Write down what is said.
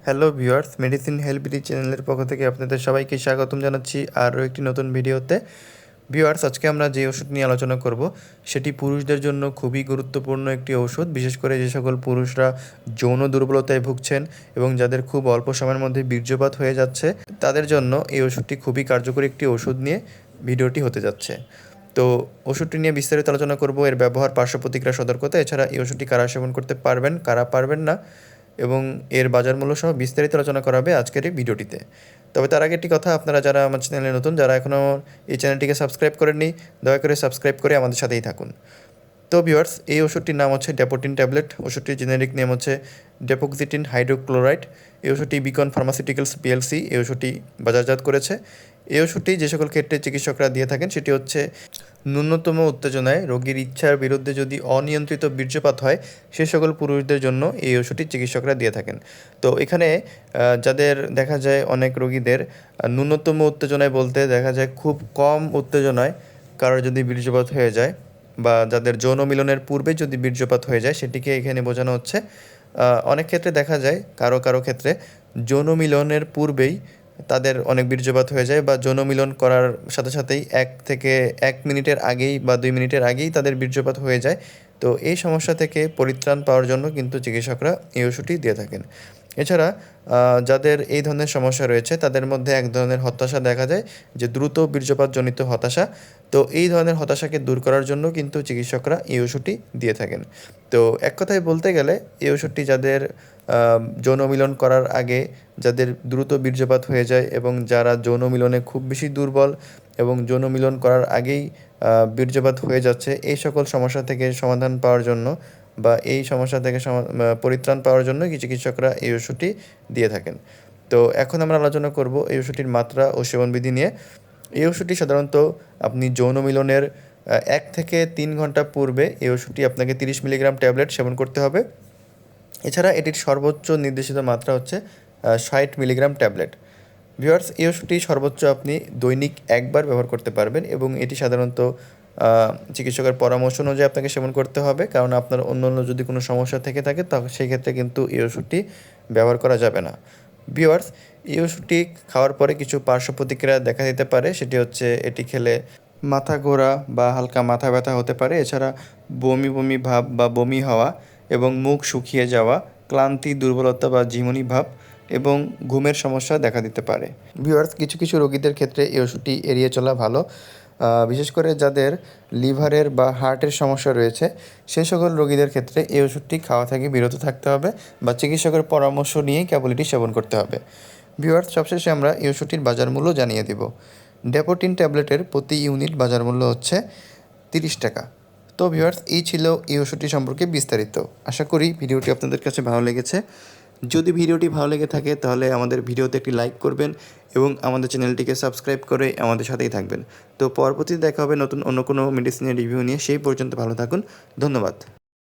Hello viewers, medicine হেল্পবিডি চ্যানেলের পক্ষ থেকে আপনাদের সবাইকে স্বাগতম জানাচ্ছি আরও একটি নতুন ভিডিওতে। ভিউয়ার্স, আজকে আমরা যে ওষুধ নিয়ে আলোচনা করব সেটি পুরুষদের জন্য খুবই গুরুত্বপূর্ণ একটি ওষুধ, বিশেষ করে যে সকল পুরুষরা যৌন দুর্বলতায় ভুগছেন এবং যাদের খুব অল্প সময়ের মধ্যে বীর্যপাত হয়ে যাচ্ছে, তাদের জন্য এই ওষুধটি খুবই কার্যকরী একটি ওষুধ নিয়ে ভিডিওটি হতে যাচ্ছে। তো ওষুধটি নিয়ে বিস্তারিত আলোচনা করব, এর ব্যবহার, পার্শ্ব প্রতিক্রিয়া, সতর্কতা, এছাড়া এই ওষুধটি কারা সেবন করতে পারবেন, কারা পারবেন না, এবং এর বাজার মূল্য সহ বিস্তারিত আলোচনা করা হবে আজকের এই ভিডিওটিতে। তবে তার আগে একটি কথা, আপনারা যারা আমার চ্যানেলে নতুন, যারা এখনও এই চ্যানেলটিকে সাবস্ক্রাইব করেননি, দয়া করে সাবস্ক্রাইব করে আমাদের সাথেই থাকুন। তো ভিউয়ার্স, এই ওষুধটির নাম হচ্ছে ড্যাপোটিন ট্যাবলেট। ওষুধটির জেনেরিক নেম হচ্ছে ডেপোক্সিটিন হাইড্রোক্লোরাইড। এই ওষুধটি বিকন ফার্মাসিউটিক্যালস পিএলসি এই ওষুধটি বাজারজাত করেছে। এই ওষুধটি যে সকল ক্ষেত্রে চিকিৎসকরা দিয়ে থাকেন সেটি হচ্ছে ন্যূনতম উত্তেজনায় রোগীর ইচ্ছার বিরুদ্ধে যদি অনিয়ন্ত্রিত বীর্যপাত হয়, সে সকল পুরুষদের জন্য এই ওষুধটি চিকিৎসকরা দিয়ে থাকেন। তো এখানে যাদের দেখা যায়, অনেক রোগীদের ন্যূনতম উত্তেজনায় বলতে দেখা যায় খুব কম উত্তেজনায় কারোর যদি বীর্যপাত হয়ে যায়, বা যাদের যৌন মিলনের পূর্বে যদি বীর্যপাত হয়ে যায়, সেটিকে এখানে বোঝানো হচ্ছে। অনেক ক্ষেত্রে দেখা যায় কারো কারো ক্ষেত্রে যৌন মিলনের পূর্বেই তাদের অনেক বীর্যপাত হয়ে যায়, বা যৌন মিলন করার সাথে সাথেই 1 মিনিটের আগেই বা 2 মিনিটের আগেই তাদের বীর্যপাত হয়ে যায়। তো এই সমস্যা থেকে পরিত্রাণ পাওয়ার জন্য কিন্তু চিকিৎসকরা এই ওষুধটি দিয়ে থাকেন। এছাড়া যাদের এই ধরনের সমস্যা রয়েছে তাদের মধ্যে এক ধরনের হতাশা দেখা যায়, যে দ্রুত বীর্যপাতজনিত হতাশা। তো এই ধরনের হতাশাকে দূর করার জন্য কিন্তু চিকিৎসকরা এই ওষুধটি দিয়ে থাকেন। তো এক কথায় বলতে গেলে, এই ওষুধটি যাদের যৌন মিলন করার আগে যাদের দ্রুত বীর্যপাত হয়ে যায়, এবং যারা যৌন মিলনে খুব বেশি দুর্বল এবং যৌন মিলন করার আগেই বীর্যপাত হয়ে যাচ্ছে, এই সকল সমস্যা থেকে সমাধান পাওয়ার জন্য বা এই সমস্যা থেকে পরিত্রাণ পাওয়ার জন্য কি চিকিৎসকরা এই ওষুধটি দিয়ে থাকেন। তো এখন আমরা আলোচনা করব এই ওষুধটির মাত্রা ও সেবনবিধি নিয়ে। এই ওষুধটি সাধারণত আপনি যৌন মিলনের 1 থেকে 3 ঘন্টা পূর্বে এই ওষুধটি আপনাকে 30 মিলিগ্রাম ট্যাবলেট সেবন করতে হবে। এছাড়া এটির সর্বোচ্চ নির্দেশিত মাত্রা হচ্ছে 60 মিলিগ্রাম ট্যাবলেট। ভিউয়ার্স, এই ওষুধটি সর্বোচ্চ আপনি দৈনিক একবার ব্যবহার করতে পারবেন, এবং এটি সাধারণত চিকিৎসকের পরামর্শ অনুযায়ী আপনাকে সেবন করতে হবে, কারণ আপনার অন্য যদি কোনো সমস্যা থেকে থাকে তখন সেই ক্ষেত্রে কিন্তু এই ওষুধটি ব্যবহার করা যাবে না। ভিউয়ার্স, এই ওষুধটি খাওয়ার পরে কিছু পার্শ্ব প্রতিক্রিয়া দেখা দিতে পারে। সেটি হচ্ছে, এটি খেলে মাথা ঘোরা বা হালকা মাথা ব্যথা হতে পারে। এছাড়া বমি বমি ভাব বা বমি হওয়া, এবং মুখ শুকিয়ে যাওয়া, ক্লান্তি, দুর্বলতা বা ঝিমুনি ভাব, এবং ঘুমের সমস্যা দেখা দিতে পারে। ভিউয়ার্স, কিছু কিছু রোগীদের ক্ষেত্রে এই ওষুধটি এড়িয়ে চলা ভালো। বিশেষ করে যাদের লিভারের বা হার্টের সমস্যা রয়েছে, সেই সকল রোগীদের ক্ষেত্রে এই ওষুধটি খাওয়া থেকে বিরত থাকতে হবে, বা চিকিৎসকের পরামর্শ নিয়েই কেবল এটি সেবন করতে হবে। ভিউয়ার্স, সবশেষে আমরা এই ওষুধটির বাজার মূল্য জানিয়ে দিব। ড্যাপোটিন ট্যাবলেটের প্রতি ইউনিট বাজার মূল্য হচ্ছে 30 টাকা। তো ভিউয়ার্স, এই ছিল এই ওষুধটি সম্পর্কে বিস্তারিত। আশা করি ভিডিওটি আপনাদের কাছে ভালো লেগেছে। যদি ভিডিওটি ভালো লেগে থাকে তাহলে আমাদের ভিডিওতে একটি লাইক করবেন, এবং আমাদের চ্যানেলটিকে সাবস্ক্রাইব করে আমাদের সাথেই থাকবেন। তো পরবর্তীতে দেখা হবে নতুন অন্য কোনো মেডিসিনের রিভিউ নিয়ে। সেই পর্যন্ত ভালো থাকুন। ধন্যবাদ।